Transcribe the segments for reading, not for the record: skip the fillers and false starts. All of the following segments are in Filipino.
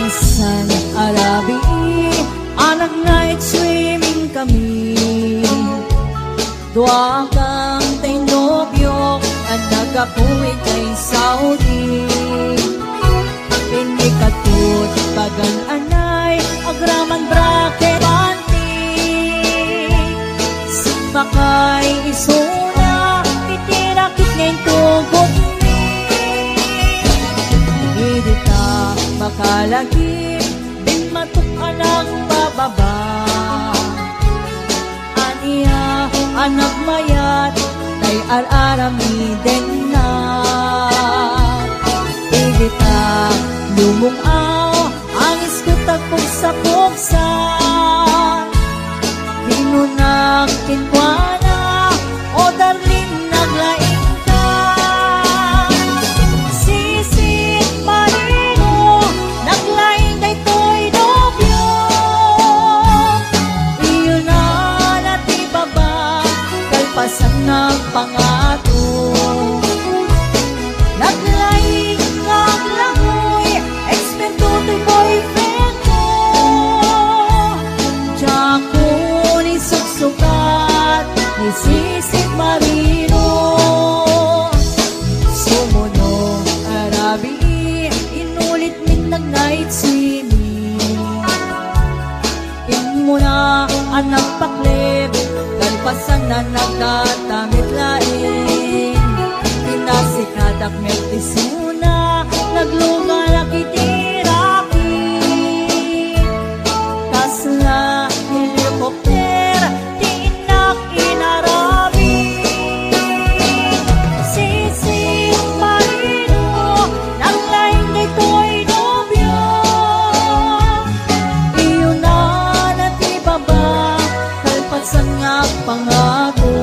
minsan arabi, anak night swimming kami. Dua kang tainobyo, at nagapuwi kay Saudi. Hindi katut pagan anay, agraman bracket panty. Sipakay isuna, titirakit ngayon tugot ni. Hindi ta makalagi, din matukan ang bababa. Aniya, anak mayat, tay al-arami din na. Hindi ta lumungaw, ang iskutak kong sa puksan. Hinunak kinkwana, o darling naglaing ka. Sisit marino, naglaing day to'y nobyo. Iyon na natibaba, kalpasan ng pangato. anang paklip, kalpasan na nagtatamit lain. Pinasikadak mertisuna, nagluga na kitiraki. Kasla, helikopter, tinak inarabi. Sisig marino, naglaing dito'y nobyo. Iyo na natibaba, kalpasan nga pangako.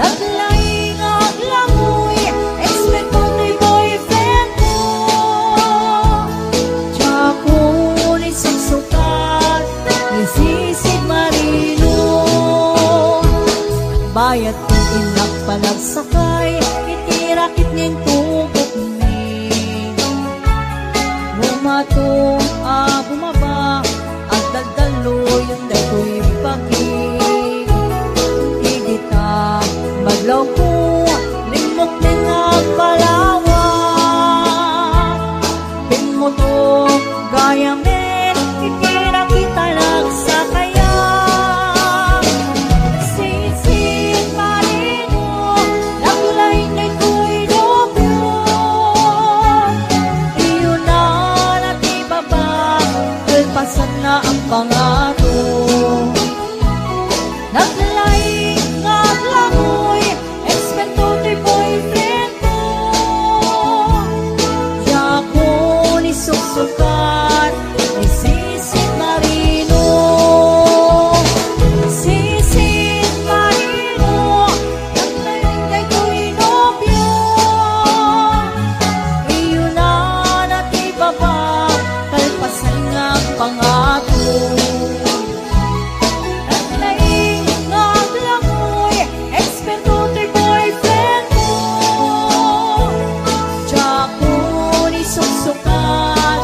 Naglaing aglamoy, expect ko to'y boyfriend ko. Tsako ni susukat, ni sisig marino. Bayat ko inagpanagsakay, itirakit niyang tubok ni. Bumato, bumaba, at daldalo yung dato'y pakik. Igita, maglaw ko, limok na nagpalawa. Pinmoto, gaya men, itirakita nagsakaya. Sisig marino, naglaing dito'y nobyo. Iyo na natibaba, kalpasan na ang pangako. Naglaing aglamoy, expect ko to'y boyfriend ko. Tsako ni susukat, ni sisig marino. Sisig marino, naglaing dito'y nobyo. Iyo na natibaba, kalpasan nga ang pangako. Naglaing aglamoy, expect ko to'y boyfriend ko. Tsako ni susukat,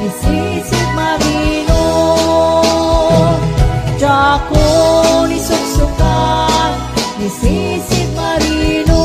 ni sisig marino. Tsako ni susukat, ni sisig marino.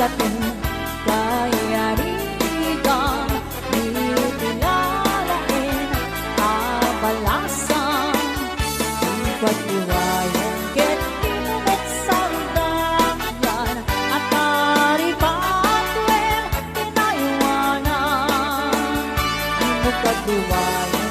dating kaya rigang itinalain abalasan pagbuhayan ket inumit sa udangyan at taripatwen tinayuanan di mo pagbuhayan